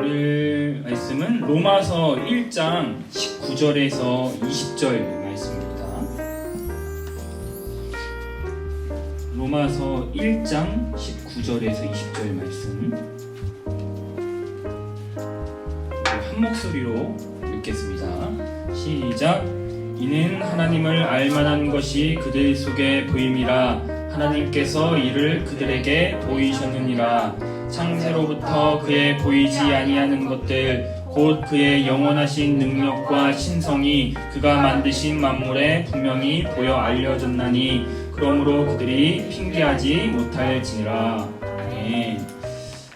읽을 말씀은 로마서 1장 19절에서 20절 말씀입니다. 로마서 1장 19절에서 20절 말씀 한 목소리로 읽겠습니다. 시작. 이는 하나님을 알만한 것이 그들 속에 보임이라 하나님께서 이를 그들에게 보이셨느니라. 창세로부터 그의 보이지 아니하는 것들 곧 그의 영원하신 능력과 신성이 그가 만드신 만물에 분명히 보여 알려졌나니 그러므로 그들이 핑계하지 못할지니라.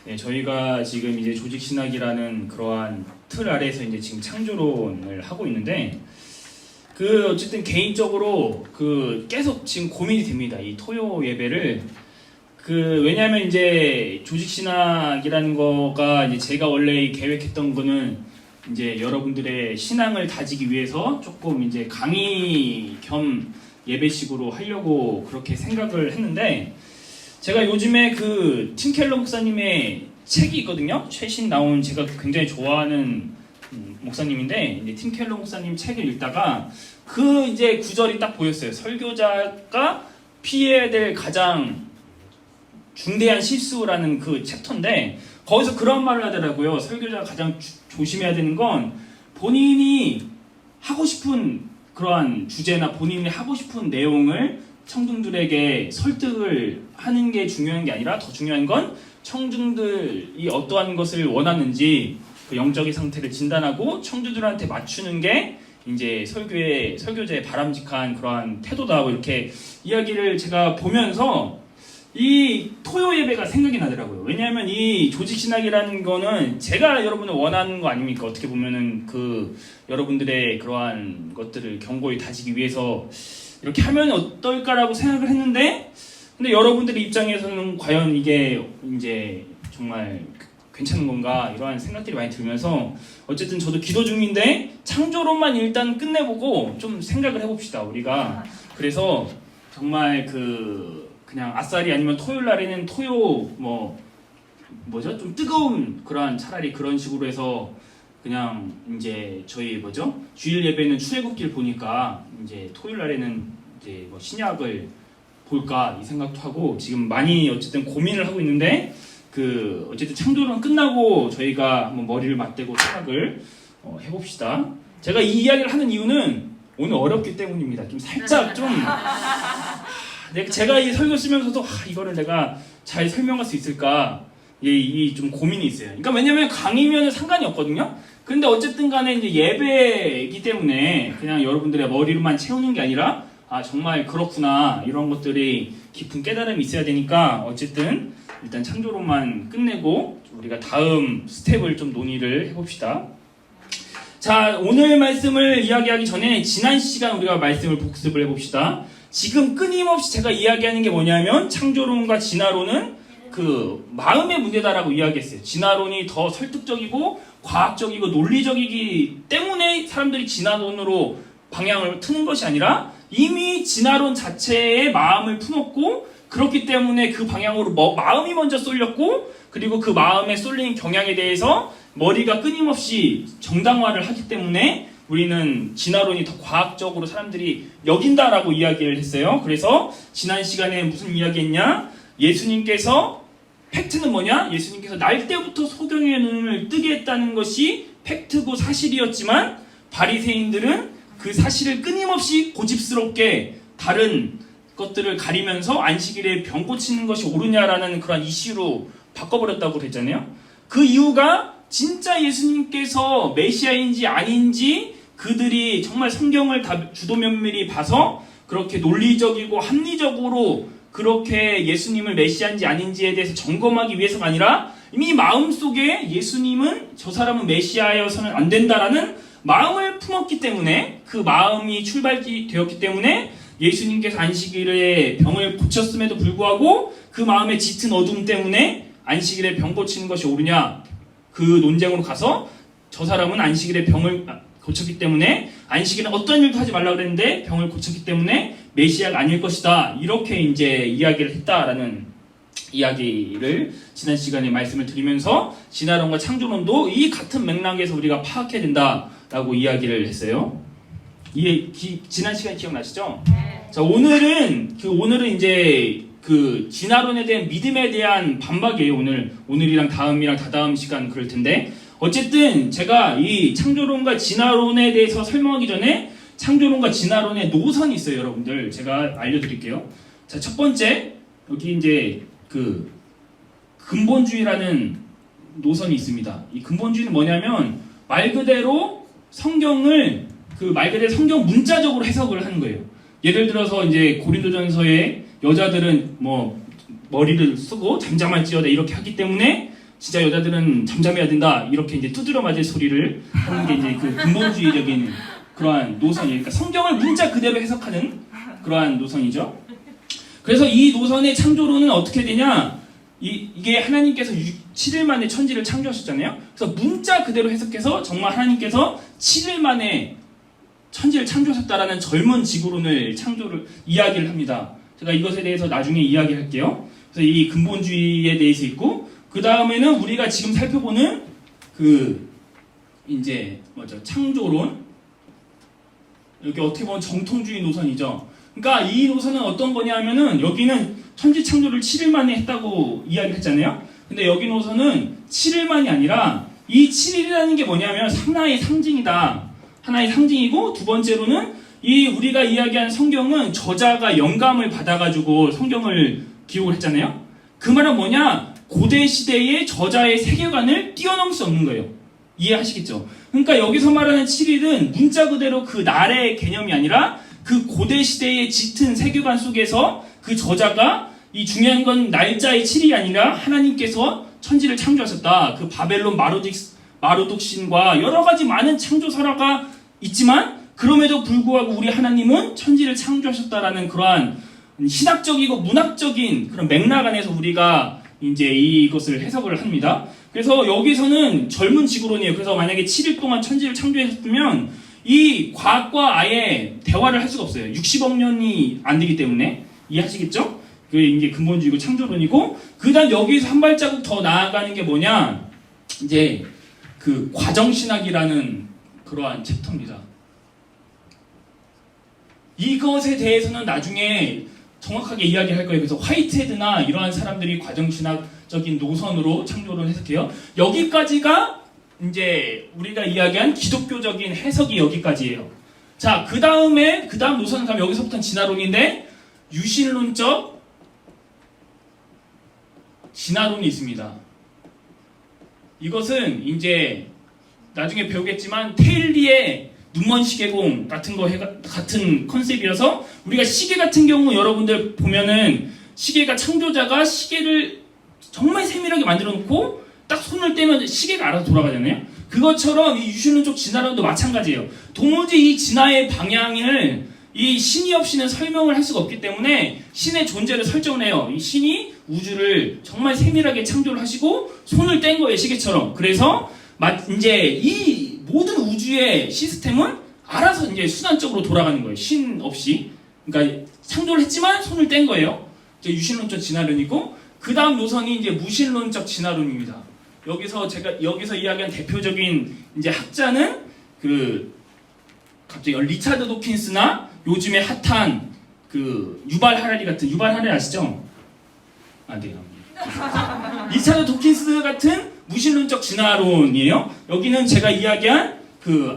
네, 저희가 지금 이제 조직신학이라는 그러한 틀 아래에서 이제 지금 창조론을 하고 있는데 어쨌든 개인적으로 계속 지금 고민이 됩니다. 이 토요 예배를 왜냐하면 이제 조직신학이라는 거가 이제 제가 원래 계획했던 거는 이제 여러분들의 신앙을 다지기 위해서 조금 이제 강의 겸 예배식으로 하려고 그렇게 생각을 했는데 제가 요즘에 팀 켈러 목사님의 책이 있거든요. 최신 나온 제가 굉장히 좋아하는 목사님인데 이제 팀 켈러 목사님 책을 읽다가 이제 구절이 딱 보였어요. 설교자가 피해야 될 가장 중대한 실수라는 그 챕터인데 거기서 그런 말을 하더라고요. 설교자가 가장 조심해야 되는 건 본인이 하고 싶은 그러한 주제나 본인이 하고 싶은 내용을 청중들에게 설득을 하는 게 중요한 게 아니라 더 중요한 건 청중들이 어떠한 것을 원하는지 그 영적인 상태를 진단하고 청중들한테 맞추는 게 이제 설교자의 바람직한 그러한 태도다. 이렇게 이야기를 제가 보면서 이 토요 예배가 생각이 나더라고요. 왜냐하면 이 조직신학이라는 거는 제가 여러분을 원하는 거 아닙니까? 어떻게 보면은 여러분들의 그러한 것들을 견고히 다지기 위해서 이렇게 하면 어떨까라고 생각을 했는데 근데 여러분들의 입장에서는 과연 이게 이제 정말 괜찮은 건가 이러한 생각들이 많이 들면서 어쨌든 저도 기도 중인데 창조론만 일단 끝내보고 좀 생각을 해봅시다 우리가. 그래서 정말 그냥 아싸리 아니면 토요일 날에는 토요 좀 뜨거운 그러한 차라리 그런 식으로 해서 그냥 이제 저희 주일 예배는 출애굽기를 보니까 이제 토요일 날에는 이제 신약을 볼까 이 생각도 하고 지금 많이 어쨌든 고민을 하고 있는데 어쨌든 창조론 끝나고 저희가 한번 머리를 맞대고 생각을 해봅시다. 제가 이 이야기를 하는 이유는 오늘 어렵기 때문입니다. 좀 살짝 제가 이 설교 쓰면서도 이거를 내가 잘 설명할 수 있을까 이 좀 고민이 있어요. 그러니까 왜냐면 강의면은 상관이 없거든요. 근데 어쨌든 간에 이제 예배이기 때문에 그냥 여러분들의 머리로만 채우는 게 아니라 정말 그렇구나 이런 것들이 깊은 깨달음이 있어야 되니까 어쨌든 일단 창조론만 끝내고 우리가 다음 스텝을 좀 논의를 해봅시다. 자, 오늘 말씀을 이야기하기 전에 지난 시간 우리가 말씀을 복습을 해봅시다. 지금 끊임없이 제가 이야기하는 게 뭐냐면 창조론과 진화론은 마음의 문제다라고 이야기했어요. 진화론이 더 설득적이고 과학적이고 논리적이기 때문에 사람들이 진화론으로 방향을 트는 것이 아니라 이미 진화론 자체의 마음을 품었고 그렇기 때문에 그 방향으로 마음이 먼저 쏠렸고 그리고 그 마음에 쏠린 경향에 대해서 머리가 끊임없이 정당화를 하기 때문에 우리는 진화론이 더 과학적으로 사람들이 여긴다라고 이야기를 했어요. 그래서 지난 시간에 무슨 이야기했냐? 예수님께서 팩트는 뭐냐? 예수님께서 날 때부터 소경의 눈을 뜨게 했다는 것이 팩트고 사실이었지만 바리새인들은 그 사실을 끊임없이 고집스럽게 다른 것들을 가리면서 안식일에 병 고치는 것이 옳으냐라는 그런 이슈로 바꿔버렸다고 그랬잖아요. 그 이유가 진짜 예수님께서 메시아인지 아닌지 그들이 정말 성경을 다 주도면밀히 봐서 그렇게 논리적이고 합리적으로 그렇게 예수님을 메시아인지 아닌지에 대해서 점검하기 위해서가 아니라 이미 마음속에 예수님은 저 사람은 메시아여서는 안 된다라는 마음을 품었기 때문에 그 마음이 출발되었기 때문에 예수님께서 안식일에 병을 고쳤음에도 불구하고 그 마음의 짙은 어둠 때문에 안식일에 병 고치는 것이 옳으냐 그 논쟁으로 가서 저 사람은 안식일에 병을 고쳤기 때문에 안식일은 어떤 일도 하지 말라고 그랬는데 병을 고쳤기 때문에 메시아가 아닐 것이다 이렇게 이제 이야기를 했다라는 이야기를 지난 시간에 말씀을 드리면서 진화론과 창조론도 이 같은 맥락에서 우리가 파악해야 된다라고 이야기를 했어요. 지난 시간 기억나시죠? 자, 오늘은 이제 그 진화론에 대한 믿음에 대한 반박이에요. 오늘이랑 다음이랑 다다음 시간 그럴 텐데, 어쨌든 제가 이 창조론과 진화론에 대해서 설명하기 전에 창조론과 진화론의 노선이 있어요, 여러분들. 제가 알려드릴게요. 자, 첫 번째, 여기 이제 그 근본주의라는 노선이 있습니다. 이 근본주의는 뭐냐면 말 그대로 성경을 말 그대로 성경 문자적으로 해석을 하는 거예요. 예를 들어서 이제 고린도전서에 여자들은 뭐 머리를 쓰고 잠잠할지어다 이렇게 하기 때문에 진짜 여자들은 잠잠해야 된다 이렇게 이제 두드려 맞을 소리를 하는 게 이제 그 근본주의적인 그러한 노선이에요. 그러니까 성경을 문자 그대로 해석하는 그러한 노선이죠. 그래서 이 노선의 창조론은 어떻게 되냐? 이게 하나님께서 7일 만에 천지를 창조하셨잖아요. 그래서 문자 그대로 해석해서 정말 하나님께서 7일 만에 천지를 창조하셨다라는 젊은 지구론을 이야기를 합니다. 제가 이것에 대해서 나중에 이야기할게요. 그래서 이 근본주의에 대해서 있고, 그 다음에는 우리가 지금 살펴보는 이제 창조론. 여기 어떻게 보면 정통주의 노선이죠. 그러니까 이 노선은 어떤 거냐면은 여기는 천지 창조를 7일 만에 했다고 이야기를 했잖아요. 근데 여기 노선은 7일만이 아니라 이 7일이라는 게 뭐냐면 하나의 상징이다. 하나의 상징이고, 두 번째로는 우리가 이야기한 성경은 저자가 영감을 받아가지고 성경을 기록을 했잖아요. 그 말은 뭐냐? 고대 시대의 저자의 세계관을 뛰어넘을 수 없는 거예요. 이해하시겠죠? 그러니까 여기서 말하는 7일은 문자 그대로 그 날의 개념이 아니라 그 고대 시대의 짙은 세계관 속에서 그 저자가 이 중요한 건 날짜의 7일이 아니라 하나님께서 천지를 창조하셨다. 그 바벨론 마르독신과 여러 가지 많은 창조 설화가 있지만 그럼에도 불구하고 우리 하나님은 천지를 창조하셨다라는 그러한 신학적이고 문학적인 그런 맥락 안에서 우리가 이제 이것을 해석을 합니다. 그래서 여기서는 젊은 지구론이에요. 그래서 만약에 7일 동안 천지를 창조했으면 이 과학과 아예 대화를 할 수가 없어요. 60억 년이 안 되기 때문에. 이해하시겠죠? 그게 이제 근본주의고 창조론이고, 그 다음 여기서 한 발자국 더 나아가는 게 뭐냐? 이제 그 과정신학이라는 그러한 챕터입니다. 이것에 대해서는 나중에 정확하게 이야기할 거예요. 그래서 화이트헤드나 이러한 사람들이 과정신학적인 노선으로 창조론 해석해요. 여기까지가 이제 우리가 이야기한 기독교적인 해석이 여기까지예요. 자, 그 다음 노선은 가면 여기서부터는 진화론인데 유신론적 진화론이 있습니다. 이것은 이제 나중에 배우겠지만 테일리의 눈먼 시계공 같은 컨셉이어서, 우리가 시계 같은 경우 여러분들 보면은 시계가 창조자가 시계를 정말 세밀하게 만들어 놓고 딱 손을 떼면 시계가 알아서 돌아가잖아요. 그것처럼 이 유신론적 진화론도 마찬가지예요. 도무지 이 진화의 방향을 이 신이 없이는 설명을 할 수가 없기 때문에 신의 존재를 설정을 해요. 이 신이 우주를 정말 세밀하게 창조를 하시고 손을 뗀 거예요, 시계처럼. 그래서 이제 이 모든 우주의 시스템은 알아서 이제 순환적으로 돌아가는 거예요. 신 없이. 그러니까 창조를 했지만 손을 뗀 거예요. 이제 유신론적 진화론이고, 그 다음 노선이 이제 무신론적 진화론입니다. 여기서 이야기한 대표적인 이제 학자는 갑자기 리차드 도킨스나 요즘에 핫한 유발 하라리 아시죠? 네. 리차드 도킨스 같은 무신론적 진화론이에요. 여기는 제가 이야기한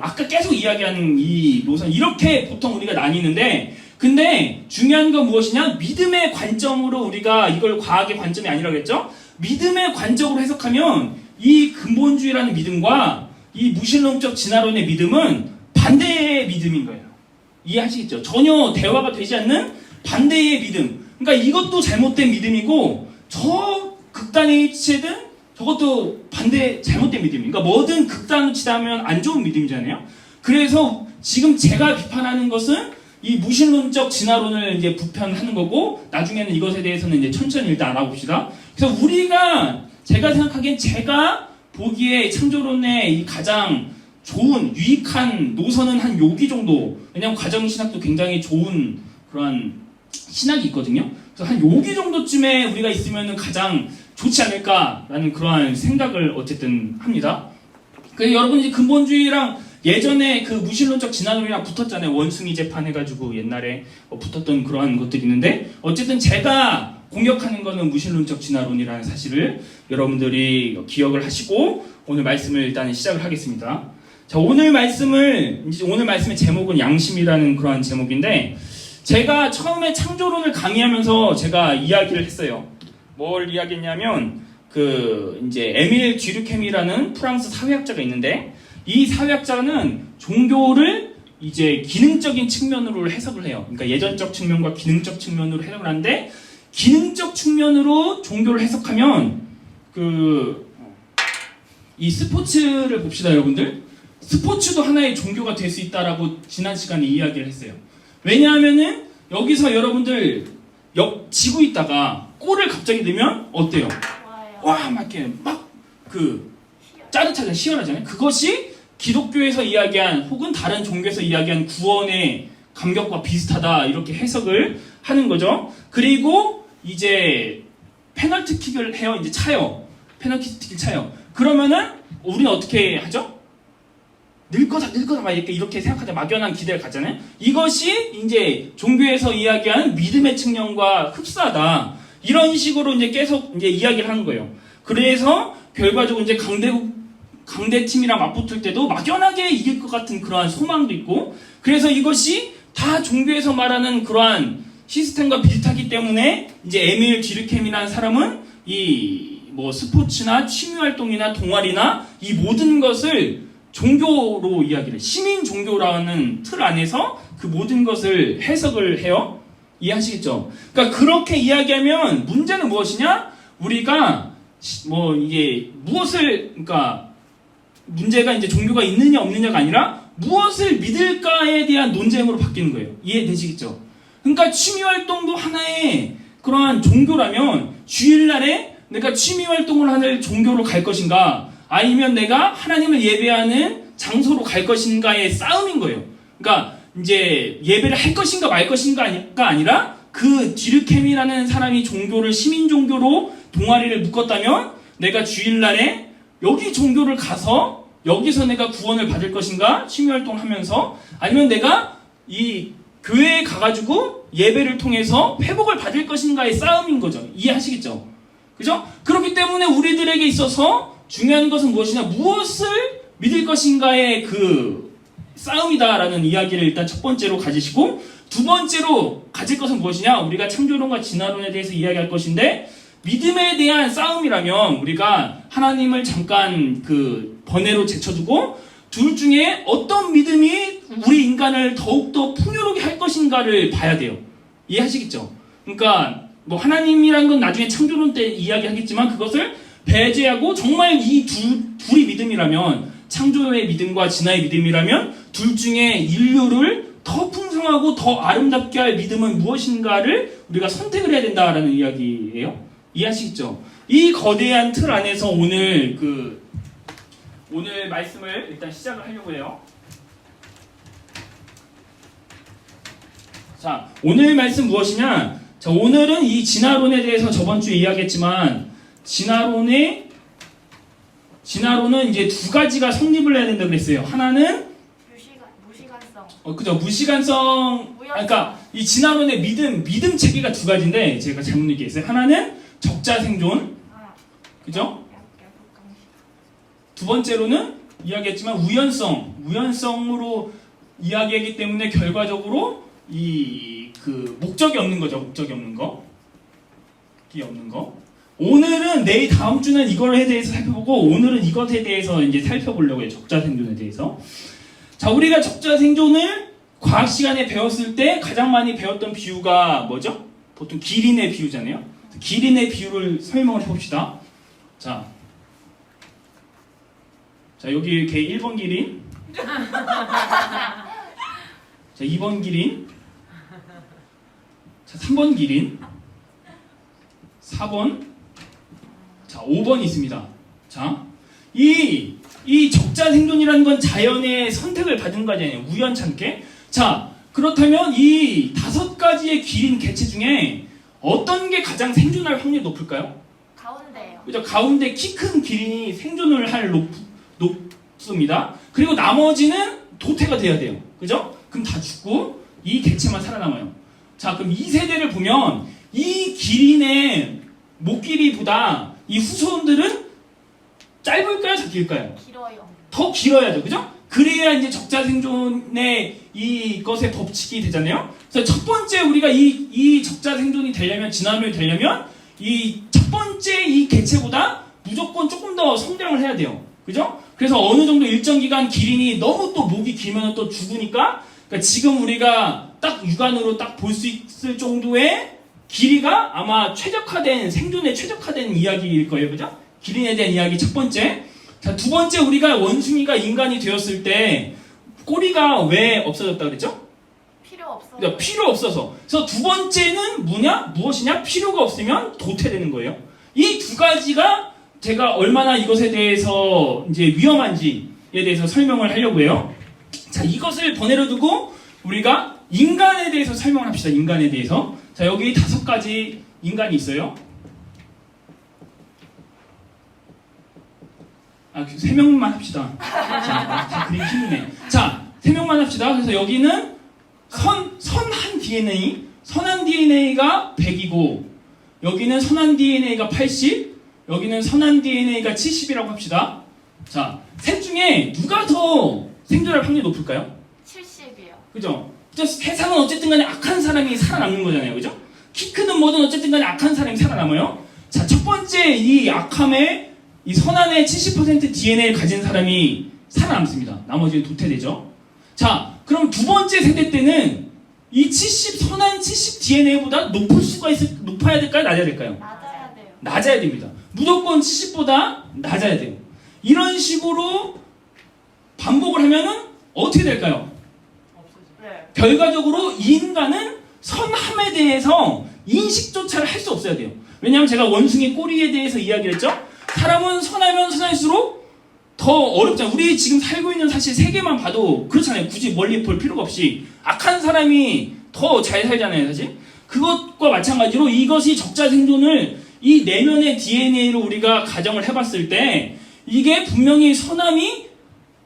아까 계속 이야기하는 이 노선, 이렇게 보통 우리가 나뉘는데, 근데 중요한 건 무엇이냐? 믿음의 관점으로 우리가 이걸 과학의 관점이 아니라고 했죠? 믿음의 관점으로 해석하면 이 근본주의라는 믿음과 이 무신론적 진화론의 믿음은 반대의 믿음인 거예요. 이해하시겠죠? 전혀 대화가 되지 않는 반대의 믿음. 그러니까 이것도 잘못된 믿음이고, 저 극단의 이치든 저것도 잘못된 믿음이에요. 그러니까 뭐든 극단으로 치닫으면 안 좋은 믿음이잖아요. 그래서 지금 제가 비판하는 것은 이 무신론적 진화론을 이제 부편하는 거고, 나중에는 이것에 대해서는 이제 천천히 일단 알아봅시다. 그래서 제가 생각하기엔 제가 보기에 창조론의 이 가장 좋은, 유익한 노선은 한 여기 정도. 왜냐면 과정신학도 굉장히 좋은 그러한 신학이 있거든요. 그래서 한 여기 정도쯤에 우리가 있으면 가장 좋지 않을까라는 그러한 생각을 어쨌든 합니다. 그래서 여러분 이제 근본주의랑 예전에 그 무신론적 진화론이랑 붙었잖아요. 원숭이 재판 해가지고 옛날에 붙었던 그러한 것들이 있는데 어쨌든 제가 공격하는 거는 무신론적 진화론이라는 사실을 여러분들이 기억을 하시고 오늘 말씀을 일단 시작을 하겠습니다. 자, 오늘 말씀의 제목은 양심이라는 그러한 제목인데 제가 처음에 창조론을 강의하면서 제가 이야기를 했어요. 뭘 이야기했냐면 이제 에밀 듀르켐이라는 프랑스 사회학자가 있는데 이 사회학자는 종교를 이제 기능적인 측면으로 해석을 해요. 그러니까 예전적 측면과 기능적 측면으로 해석을 하는데 기능적 측면으로 종교를 해석하면 이 스포츠를 봅시다, 여러분들. 스포츠도 하나의 종교가 될 수 있다라고 지난 시간에 이야기를 했어요. 왜냐하면은 여기서 여러분들 지고 있다가 골을 갑자기 넣으면 어때요? 와, 막 이렇게 짜릿하잖아요. 시원하잖아요. 그것이 기독교에서 이야기한 혹은 다른 종교에서 이야기한 구원의 감격과 비슷하다 이렇게 해석을 하는 거죠. 그리고 이제 페널티킥을 해요. 이제 차요. 페널티킥을 차요. 그러면은 우리는 어떻게 하죠? 늘 거다 막 이렇게 생각하자 막연한 기대를 갖잖아요. 이것이 이제 종교에서 이야기하는 믿음의 측면과 흡사하다. 이런 식으로 이제 계속 이제 이야기를 하는 거예요. 그래서 결과적으로 이제 강대 팀이랑 맞붙을 때도 막연하게 이길 것 같은 그러한 소망도 있고, 그래서 이것이 다 종교에서 말하는 그러한 시스템과 비슷하기 때문에 이제 에밀 듀르켐이라는 사람은 스포츠나 취미 활동이나 동아리나 이 모든 것을 종교로 이야기를 시민 종교라는 틀 안에서 그 모든 것을 해석을 해요. 이해하시겠죠? 그러니까 그렇게 이야기하면 문제는 무엇이냐? 우리가 이게 그러니까 문제가 이제 종교가 있느냐 없느냐가 아니라 무엇을 믿을까에 대한 논쟁으로 바뀌는 거예요. 이해되시겠죠? 그러니까 취미 활동도 하나의 그러한 종교라면 주일날에 내가 취미 활동을 하는 종교로 갈 것인가 아니면 내가 하나님을 예배하는 장소로 갈 것인가의 싸움인 거예요. 그러니까 이제 예배를 할 것인가 말 것인가가 아니라 그 듀르켐이라는 사람이 종교를 시민 종교로 동아리를 묶었다면 내가 주일날에 여기 종교를 가서 여기서 내가 구원을 받을 것인가 취미 활동을 하면서 아니면 내가 이 교회에 가가지고 예배를 통해서 회복을 받을 것인가의 싸움인 거죠. 이해하시겠죠? 그죠? 그렇기 때문에 우리들에게 있어서 중요한 것은 무엇이냐? 무엇을 믿을 것인가의 그 싸움이다라는 이야기를 일단 첫 번째로 가지시고 두 번째로 가질 것은 무엇이냐? 우리가 창조론과 진화론에 대해서 이야기할 것인데 믿음에 대한 싸움이라면 우리가 하나님을 잠깐 번외로 제쳐두고 둘 중에 어떤 믿음이 우리 인간을 더욱더 풍요롭게 할 것인가를 봐야 돼요. 이해하시겠죠? 그러니까 하나님이란 건 나중에 창조론 때 이야기하겠지만 그것을 배제하고 정말 이 둘이 믿음이라면 창조의 믿음과 진화의 믿음이라면 둘 중에 인류를 더 풍성하고 더 아름답게 할 믿음은 무엇인가를 우리가 선택을 해야 된다라는 이야기예요. 이해하시겠죠? 이 거대한 틀 안에서 오늘 말씀을 일단 시작을 하려고 해요. 자, 오늘 말씀 무엇이냐? 자, 오늘은 이 진화론에 대해서 저번 주에 이야기했지만 진화론은 이제 두 가지가 성립을 해야 된다고 그랬어요. 하나는 무시간성. 그죠? 무시간성. 그러니까 이 진화론의 믿음 체계가 두 가지인데 제가 잘못 얘기했어요. 하나는 적자생존. 그죠? 두 번째로는 이야기했지만 우연성으로 이야기하기 때문에 결과적으로 목적이 없는 거죠. 목적이 없는 거. 오늘은 다음 주는 이거에 대해서 살펴보고 오늘은 이것에 대해서 이제 살펴보려고 해요. 적자생존에 대해서. 자, 우리가 적자생존을 과학 시간에 배웠을 때 가장 많이 배웠던 비유가 뭐죠? 보통 기린의 비유잖아요. 기린의 비유를 설명을 해봅시다. 자, 여기 이렇게 1번 기린, 자, 2번 기린, 자, 3번 기린, 4번, 자, 5번 있습니다. 자, 이 적자생존이라는 건 자연의 선택을 받은 거잖아요. 우연찮게. 자, 그렇다면 이 5가지의 기린 개체 중에 어떤 게 가장 생존할 확률이 높을까요? 가운데요. 그죠? 가운데 키 큰 기린이 생존을 할 높습니다. 그리고 나머지는 도태가 돼야 돼요. 그죠? 그럼 다 죽고 이 개체만 살아남아요. 자, 그럼 이 세대를 보면 이 기린의 목 길이보다 이 후손들은 짧을까요? 더 길까요? 길어요. 더 길어야죠. 그죠? 그래야 이제 적자 생존의 이것의 법칙이 되잖아요. 그래서 첫 번째 우리가 이 적자 생존이 되려면, 진화를 되려면 이 첫 번째 이 개체보다 무조건 조금 더 성장을 해야 돼요. 그죠? 그래서 어느 정도 일정 기간 기린이 너무 또 목이 길면 또 죽으니까, 그러니까 지금 우리가 딱 육안으로 딱 볼 수 있을 정도의 길이가 아마 최적화된, 생존에 최적화된 이야기일 거예요. 그죠? 기린에 대한 이야기 첫 번째. 자, 두 번째, 우리가 원숭이가 인간이 되었을 때 꼬리가 왜 없어졌다 그랬죠? 필요 없어. 그러니까 필요 없어서. 그래서 두 번째는 무엇이냐? 필요가 없으면 도태되는 거예요. 이 두 가지가 제가 얼마나 이것에 대해서 이제 위험한지에 대해서 설명을 하려고 해요. 자, 이것을 번외로 두고 우리가 인간에 대해서 설명을 합시다. 인간에 대해서. 자, 여기 5가지 인간이 있어요. 아, 3명만 합시다. 자, 그리기 힘드네. 자, 3명만 합시다. 그래서 여기는 선한 DNA, 선한 DNA가 100이고, 여기는 선한 DNA가 80, 여기는 선한 DNA가 70이라고 합시다. 자, 셋 중에 누가 더 생존할 확률이 높을까요? 70이요. 그죠? 세상은 어쨌든 간에 악한 사람이 살아남는 거잖아요. 그죠? 키 크든 뭐든 어쨌든 간에 악한 사람이 살아남아요. 자, 첫 번째 이 악함의 이 선한의 70% DNA를 가진 사람이 살아남습니다. 나머지는 도태되죠. 자, 그럼 두 번째 세대 때는 이 선한 70 DNA보다 높아야 될까요? 낮아야 될까요? 낮아야 돼요. 낮아야 됩니다. 무조건 70보다 낮아야 돼요. 이런 식으로 반복을 하면은 어떻게 될까요? 네. 결과적으로 이 인간은 선함에 대해서 인식조차를 할 수 없어야 돼요. 왜냐하면 제가 원숭이 꼬리에 대해서 이야기를 했죠. 사람은 선하면 선할수록 더 어렵잖아요. 우리 지금 살고 있는 사실 세계만 봐도 그렇잖아요. 굳이 멀리 볼 필요가 없이 악한 사람이 더 잘 살잖아요. 사실 그것과 마찬가지로 이것이 적자 생존을 이 내면의 DNA로 우리가 가정을 해봤을 때 이게 분명히 선함이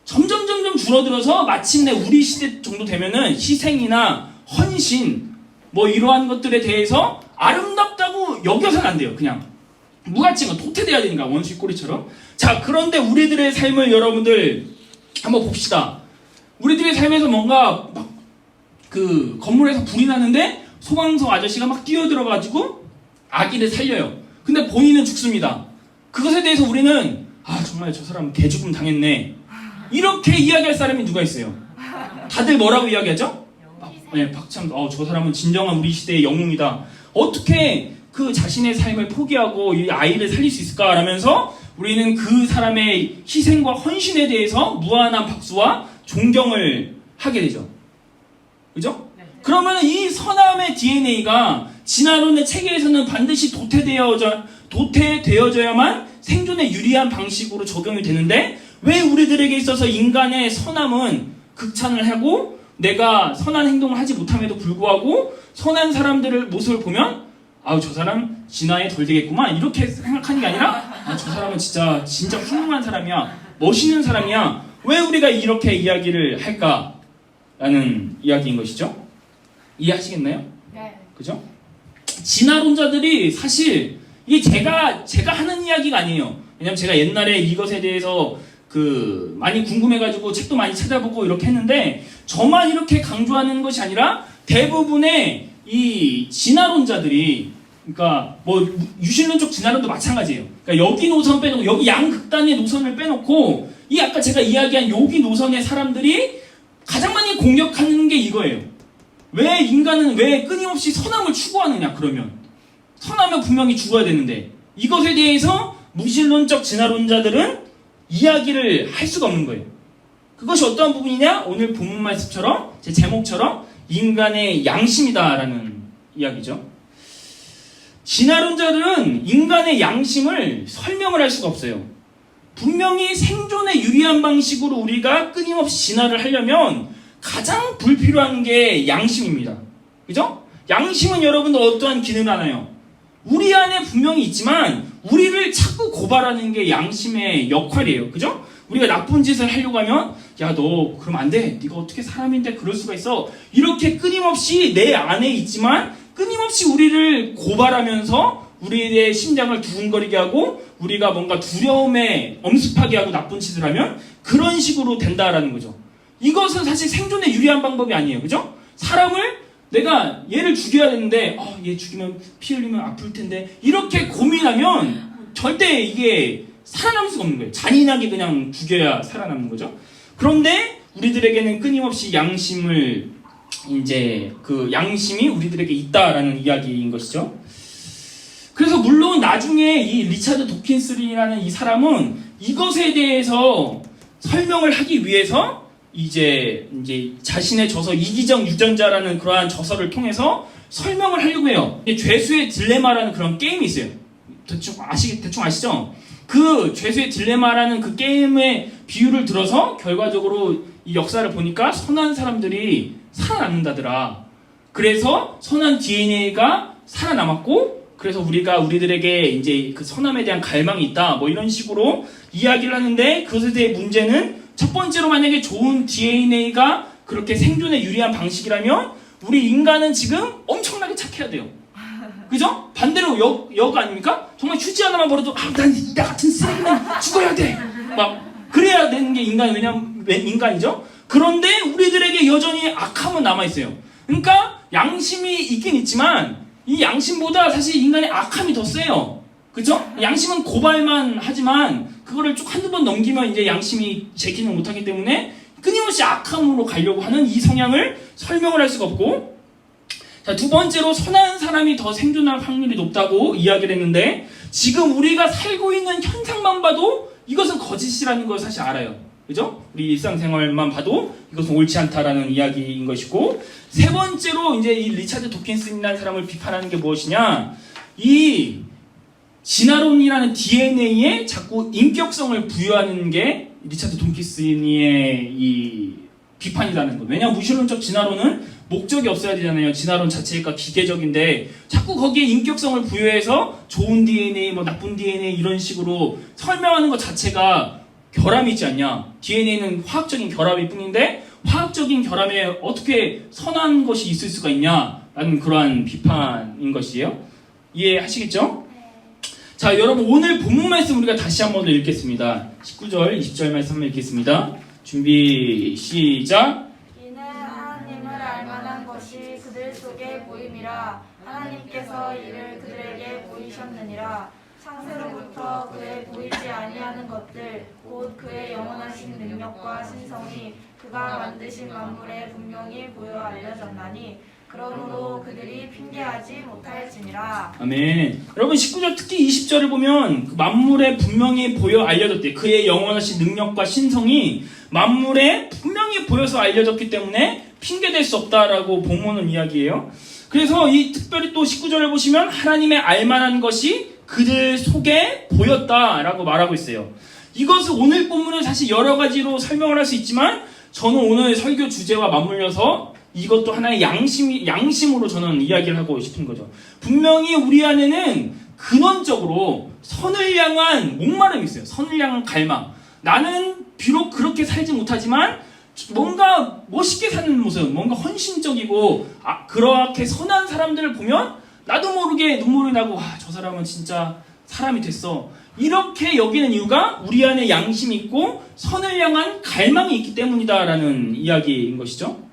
점점 줄어들어서 마침내 우리 시대 정도 되면은 희생이나 헌신 뭐 이러한 것들에 대해서 아름답다고 여겨서는 안 돼요. 그냥 무가치가 도태돼야 되니까, 원숭이 꼬리처럼. 자, 그런데 우리들의 삶을 여러분들 한번 봅시다. 우리들의 삶에서 뭔가 막 그 건물에서 불이 나는데 소방서 아저씨가 막 뛰어들어가지고 아기를 살려요. 근데 본인은 죽습니다. 그것에 대해서 우리는 정말 저 사람 개죽음 당했네, 이렇게 이야기할 사람이 누가 있어요? 다들 뭐라고 이야기하죠? 네, 박참, 저 사람은 진정한 우리 시대의 영웅이다. 어떻게 그 자신의 삶을 포기하고 이 아이를 살릴 수 있을까라면서 우리는 그 사람의 희생과 헌신에 대해서 무한한 박수와 존경을 하게 되죠. 그죠? 네. 그러면 이 선함의 DNA가 진화론의 체계에서는 반드시 도태되어져야만 생존에 유리한 방식으로 적용이 되는데, 왜 우리들에게 있어서 인간의 선함은 극찬을 하고 내가 선한 행동을 하지 못함에도 불구하고 선한 사람들의 모습을 보면 저 사람 진화에 덜 되겠구만, 이렇게 생각하는 게 아니라 저 사람은 진짜 훌륭한 사람이야, 멋있는 사람이야, 왜 우리가 이렇게 이야기를 할까라는 이야기인 것이죠. 이해하시겠나요? 네. 그죠? 진화론자들이 사실 이게 제가 하는 이야기가 아니에요. 왜냐면 제가 옛날에 이것에 대해서 많이 궁금해가지고 책도 많이 찾아보고 이렇게 했는데, 저만 이렇게 강조하는 것이 아니라 대부분의 이 진화론자들이, 그러니까 뭐 유실론적 진화론도 마찬가지예요. 그러니까 여기 노선 빼놓고, 여기 양극단의 노선을 빼놓고 이 아까 제가 이야기한 여기 노선의 사람들이 가장 많이 공격하는 게 이거예요. 왜 인간은 왜 끊임없이 선함을 추구하느냐? 그러면 선하면 분명히 죽어야 되는데, 이것에 대해서 무신론적 진화론자들은 이야기를 할 수가 없는 거예요. 그것이 어떠한 부분이냐? 오늘 본문 말씀처럼, 제 제목처럼 인간의 양심이다라는 이야기죠. 진화론자들은 인간의 양심을 설명을 할 수가 없어요. 분명히 생존에 유리한 방식으로 우리가 끊임없이 진화를 하려면 가장 불필요한 게 양심입니다. 그죠? 양심은 여러분들 어떠한 기능을 하나요? 우리 안에 분명히 있지만 우리를 자꾸 고발하는 게 양심의 역할이에요. 그죠? 우리가 나쁜 짓을 하려고 하면 야, 너 그럼 안 돼. 네가 어떻게 사람인데 그럴 수가 있어. 이렇게 끊임없이 내 안에 있지만 끊임없이 우리를 고발하면서 우리의 심장을 두근거리게 하고 우리가 뭔가 두려움에 엄습하게 하고 나쁜 짓을 하면 그런 식으로 된다라는 거죠. 이것은 사실 생존에 유리한 방법이 아니에요. 그죠? 사람을 내가 얘를 죽여야 되는데 얘 죽이면 피 흘리면 아플 텐데 이렇게 고민하면 절대 이게 살아남을 수가 없는 거예요. 잔인하게 그냥 죽여야 살아남는 거죠. 그런데 우리들에게는 끊임없이 양심을 이제 그 양심이 우리들에게 있다라는 이야기인 것이죠. 그래서 물론 나중에 이 리차드 도킨스라는 이 사람은 이것에 대해서 설명을 하기 위해서 이제 자신의 저서 이기적 유전자라는 그러한 저서를 통해서 설명을 하려고 해요. 죄수의 딜레마라는 그런 게임이 있어요. 대충 아시죠? 그 죄수의 딜레마라는 그 게임의 비유를 들어서 결과적으로 이 역사를 보니까 선한 사람들이 살아남는다더라. 그래서 선한 DNA가 살아남았고 그래서 우리들에게 이제 그 선함에 대한 갈망이 있다. 뭐 이런 식으로 이야기를 하는데 그것에 대해 문제는 첫 번째로 만약에 좋은 DNA가 그렇게 생존에 유리한 방식이라면 우리 인간은 지금 엄청나게 착해야 돼요. 그죠? 반대로 역 아닙니까? 정말 휴지 하나만 벌어도 난 이 같은 쓰레기는 죽어야 돼. 막 그래야 되는 게 인간 왜냐면 인간이죠. 그런데 우리들에게 여전히 악함은 남아 있어요. 그러니까 양심이 있긴 있지만 이 양심보다 사실 인간의 악함이 더 세요. 그죠? 양심은 고발만 하지만 그거를 쭉 한두 번 넘기면 이제 양심이 제기는 못하기 때문에 끊임없이 악함으로 가려고 하는 이 성향을 설명을 할 수가 없고 자, 두 번째로 선한 사람이 더 생존할 확률이 높다고 이야기를 했는데 지금 우리가 살고 있는 현상만 봐도 이것은 거짓이라는 걸 사실 알아요. 그죠? 우리 일상생활만 봐도 이것은 옳지 않다라는 이야기인 것이고 세 번째로 이제 이 리차드 도킨슨이라는 사람을 비판하는 게 무엇이냐 이 진화론이라는 DNA에 자꾸 인격성을 부여하는 게 리차드 도킨슨의 이 비판이라는 거예요. 왜냐하면 무신론적 진화론은 목적이 없어야 되잖아요. 진화론 자체가 기계적인데 자꾸 거기에 인격성을 부여해서 좋은 DNA, 뭐 나쁜 DNA 이런 식으로 설명하는 것 자체가 결함이 있지 않냐. DNA는 화학적인 결합일 뿐인데 화학적인 결함에 어떻게 선한 것이 있을 수가 있냐라는 그러한 비판인 것이에요. 이해하시겠죠? 자, 여러분 오늘 본문 말씀 우리가 다시 한번 읽겠습니다. 19절, 20절 말씀 한번 읽겠습니다. 준비, 시작. 이는 하나님을 알만한 것이 그들 속에 보임이라 하나님께서 이를 그들에게 보이셨느니라. 창세로부터 그의 보이지 아니하는 것들 곧 그의 영원하신 능력과 신성이 그가 만드신 만물에 분명히 보여 알려졌나니 그러므로 그들이 핑계하지 못할지니라. 아멘. 여러분 19절 특히 20절을 보면 그 만물에 분명히 보여 알려졌대. 그의 영원하신 능력과 신성이 만물에 분명히 보여서 알려졌기 때문에 핑계될 수 없다라고 본문은 이야기해요. 그래서 이 특별히 또 19절을 보시면 하나님의 알만한 것이 그들 속에 보였다라고 말하고 있어요. 이것을 오늘 본문은 사실 여러 가지로 설명을 할 수 있지만 저는 오늘 설교 주제와 맞물려서 이것도 하나의 양심으로 저는 이야기를 하고 싶은 거죠. 분명히 우리 안에는 근원적으로 선을 향한 목마름이 있어요. 선을 향한 갈망. 나는 비록 그렇게 살지 못하지만 뭔가 멋있게 사는 모습, 뭔가 헌신적이고 그렇게 선한 사람들을 보면 나도 모르게 눈물이 나고 저 사람은 진짜 사람이 됐어. 이렇게 여기는 이유가 우리 안에 양심이 있고 선을 향한 갈망이 있기 때문이다라는 이야기인 것이죠.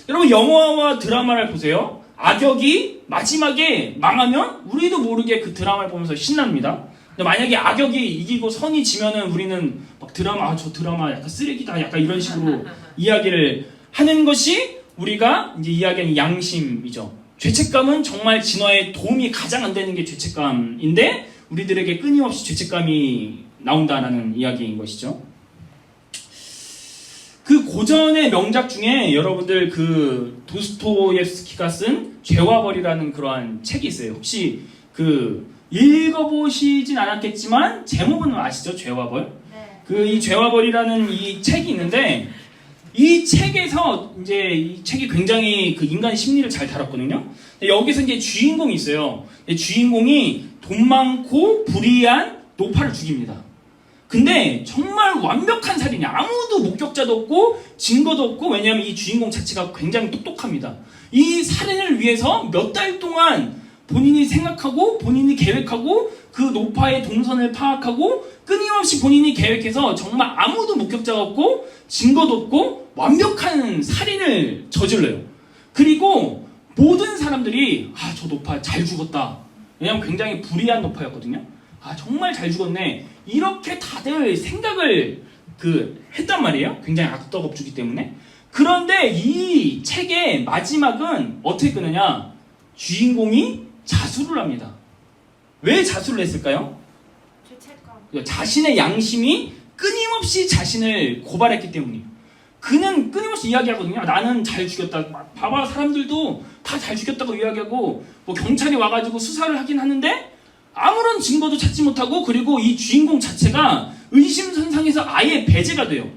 여러분 영화와 드라마를 보세요. 악역이 마지막에 망하면 우리도 모르게 그 드라마를 보면서 신납니다. 근데 만약에 악역이 이기고 선이 지면은 우리는 막 드라마 저 드라마 약간 쓰레기다 약간 이런 식으로 이야기를 하는 것이 우리가 이제 이야기하는 양심이죠. 죄책감은 정말 진화에 도움이 가장 안 되는 게 죄책감인데 우리들에게 끊임없이 죄책감이 나온다라는 이야기인 것이죠. 그 고전의 명작 중에 여러분들 그 도스토옙스키가 쓴 죄와 벌이라는 그러한 책이 있어요. 혹시 그 읽어보시진 않았겠지만 제목은 아시죠? 죄와 벌. 네. 그 이 죄와 벌이라는 이 책이 있는데 이 책에서 이제 이 책이 굉장히 그 인간 심리를 잘 다뤘거든요. 여기서 이제 주인공이 있어요. 주인공이 돈 많고 불의한 노파를 죽입니다. 근데 정말 완벽한 살인이야. 아무도 목격자도 없고 증거도 없고, 왜냐하면 이 주인공 자체가 굉장히 똑똑합니다. 이 살인을 위해서 몇 달 동안 본인이 생각하고 본인이 계획하고 그 노파의 동선을 파악하고 끊임없이 본인이 계획해서 정말 아무도 목격자가 없고 증거도 없고 완벽한 살인을 저질러요. 그리고 모든 사람들이 저 노파 잘 죽었다. 왜냐하면 굉장히 불의한 노파였거든요. 정말 잘 죽었네. 이렇게 다들 생각을 했단 말이에요. 굉장히 악덕업주기 때문에. 그런데 이 책의 마지막은 어떻게 끝나냐? 주인공이 자수를 합니다. 왜 자수를 했을까요? 죄책감. 자신의 양심이 끊임없이 자신을 고발했기 때문이에요. 그는 끊임없이 이야기하거든요. 나는 잘 죽였다. 봐봐, 사람들도 다 잘 죽였다고 이야기하고, 뭐 경찰이 와가지고 수사를 하긴 하는데 아무런 증거도 찾지 못하고, 그리고 이 주인공 자체가 의심선상에서 아예 배제가 돼요.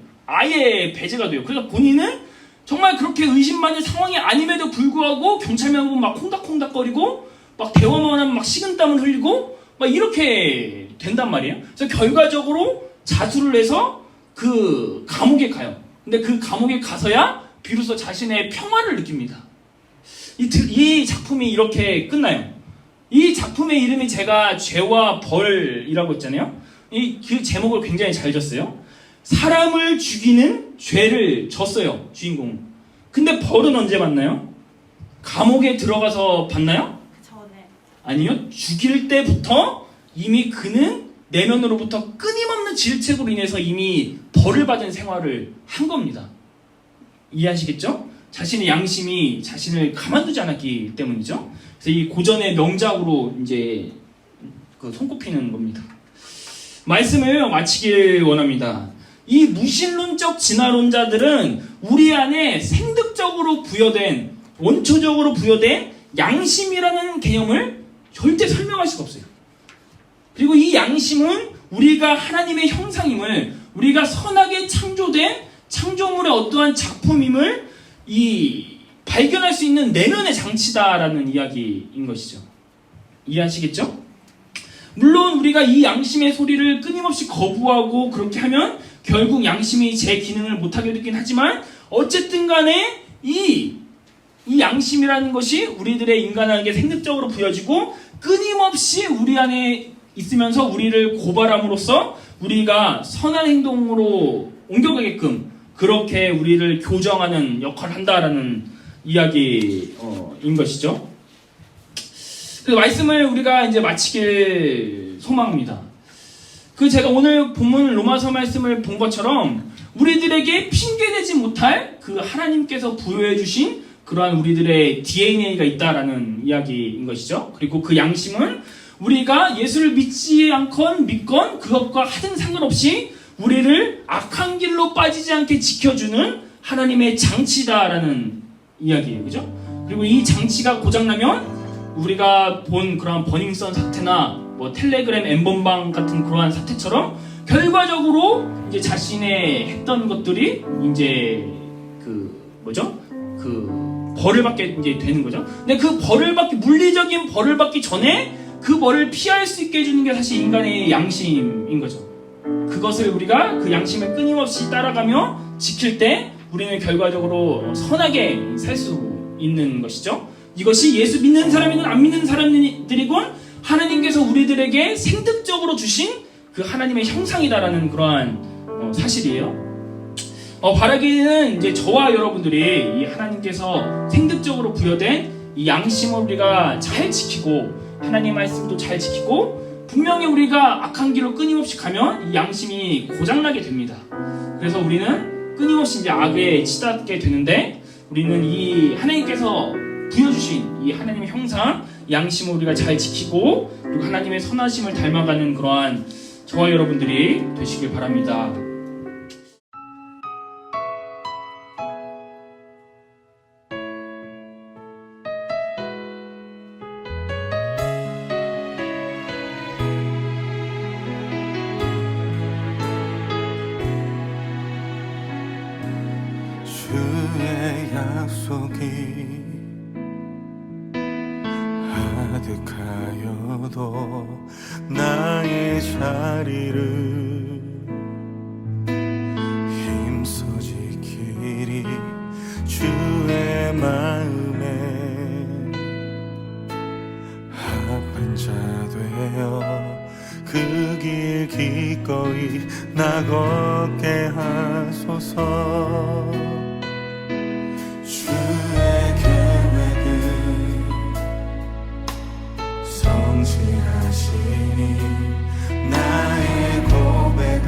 그래서 본인은 정말 그렇게 의심받는 상황이 아님에도 불구하고 경찰만 보면 막 콩닥콩닥거리고 막 대화만 하면 막 식은땀을 흘리고 막 이렇게 된단 말이에요. 그래서 결과적으로 자수를 해서 그 감옥에 가요. 근데 그 감옥에 가서야 비로소 자신의 평화를 느낍니다. 이 작품이 이렇게 끝나요. 이 작품의 이름이 제가 죄와 벌이라고 했잖아요. 그 제목을 굉장히 잘 졌어요. 사람을 죽이는 죄를 졌어요, 주인공. 근데 벌은 언제 받나요? 감옥에 들어가서 받나요? 전에. 아니요. 죽일 때부터 이미 그는 내면으로부터 끊임없는 질책으로 인해서 이미 벌을 받은 생활을 한 겁니다. 이해하시겠죠? 자신의 양심이 자신을 가만두지 않았기 때문이죠. 그래서 이 고전의 명작으로 이제 손꼽히는 겁니다. 말씀을 마치길 원합니다. 이 무신론적 진화론자들은 우리 안에 생득적으로 부여된, 원초적으로 부여된 양심이라는 개념을 절대 설명할 수가 없어요. 그리고 이 양심은 우리가 하나님의 형상임을, 우리가 선하게 창조된 창조물의 어떠한 작품임을 발견할 수 있는 내면의 장치다라는 이야기인 것이죠. 이해하시겠죠? 물론 우리가 이 양심의 소리를 끊임없이 거부하고 그렇게 하면 결국 양심이 제 기능을 못하게 되긴 하지만, 어쨌든 간에 이 양심이라는 것이 우리들의 인간에게 생득적으로 부여지고 끊임없이 우리 안에 있으면서 우리를 고발함으로써 우리가 선한 행동으로 옮겨가게끔 그렇게 우리를 교정하는 역할을 한다라는 이야기인 것이죠. 그 말씀을 우리가 이제 마치길 소망합니다. 제가 오늘 본문 로마서 말씀을 본 것처럼 우리들에게 핑계대지 못할 그 하나님께서 부여해 주신 그러한 우리들의 DNA가 있다라는 이야기인 것이죠. 그리고 그 양심은 우리가 예수를 믿지 않건 믿건 그것과 하등 상관없이 우리를 악한 길로 빠지지 않게 지켜주는 하나님의 장치다라는 이야기예요. 그죠? 그리고 이 장치가 고장나면 우리가 본 그러한 버닝썬 사태나 뭐 텔레그램 엠번방 같은 그러한 사태처럼 결과적으로 이제 자신의 했던 것들이 이제 벌을 받게 이제 되는 거죠. 근데 그 물리적인 벌을 받기 전에 그 벌을 피할 수 있게 해주는 게 사실 인간의 양심인 거죠. 그것을 우리가 그 양심을 끊임없이 따라가며 지킬 때 우리는 결과적으로 선하게 살 수 있는 것이죠. 이것이 예수 믿는 사람이건 안 믿는 사람들이건 하나님께서 우리들에게 생득적으로 주신 그 하나님의 형상이다라는 그러한 사실이에요. 바라기는 이제 저와 여러분들이 이 하나님께서 생득적으로 부여된 이 양심을 우리가 잘 지키고 하나님의 말씀도 잘 지키고, 분명히 우리가 악한 길로 끊임없이 가면 이 양심이 고장나게 됩니다. 그래서 우리는 끊임없이 이제 악에 치닫게 되는데, 우리는 이 하나님께서 부여주신 이 하나님의 형상, 양심을 우리가 잘 지키고 그리고 하나님의 선하심을 닮아가는 그러한 저와 여러분들이 되시길 바랍니다. 약속이 아득하여도 나의 자리를 힘써 지키리 주의 마음에 합한 자 되어 그 길 기꺼이 나 걷게 하소서. 주의 계획은 성실하시니 나의 고백은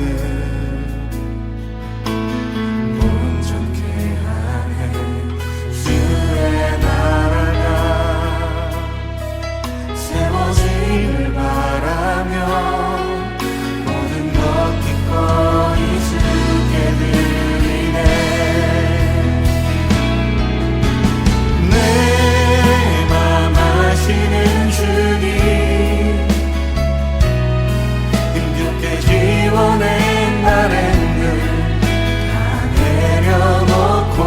온전케 하네. 주의 나라가 세워지길 바라며 모든 것 기꺼이 주께 드리네. 내 맘 아시는 주님 힘겹게 지워낸 바램들 다 내려놓고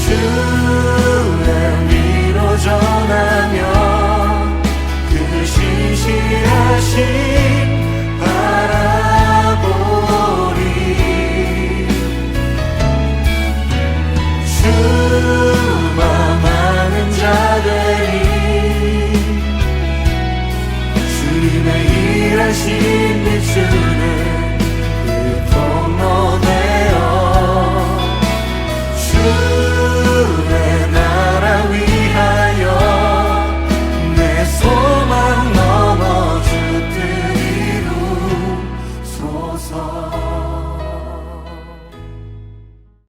주의 위로 전하며 그 신실하신 바라보리. 주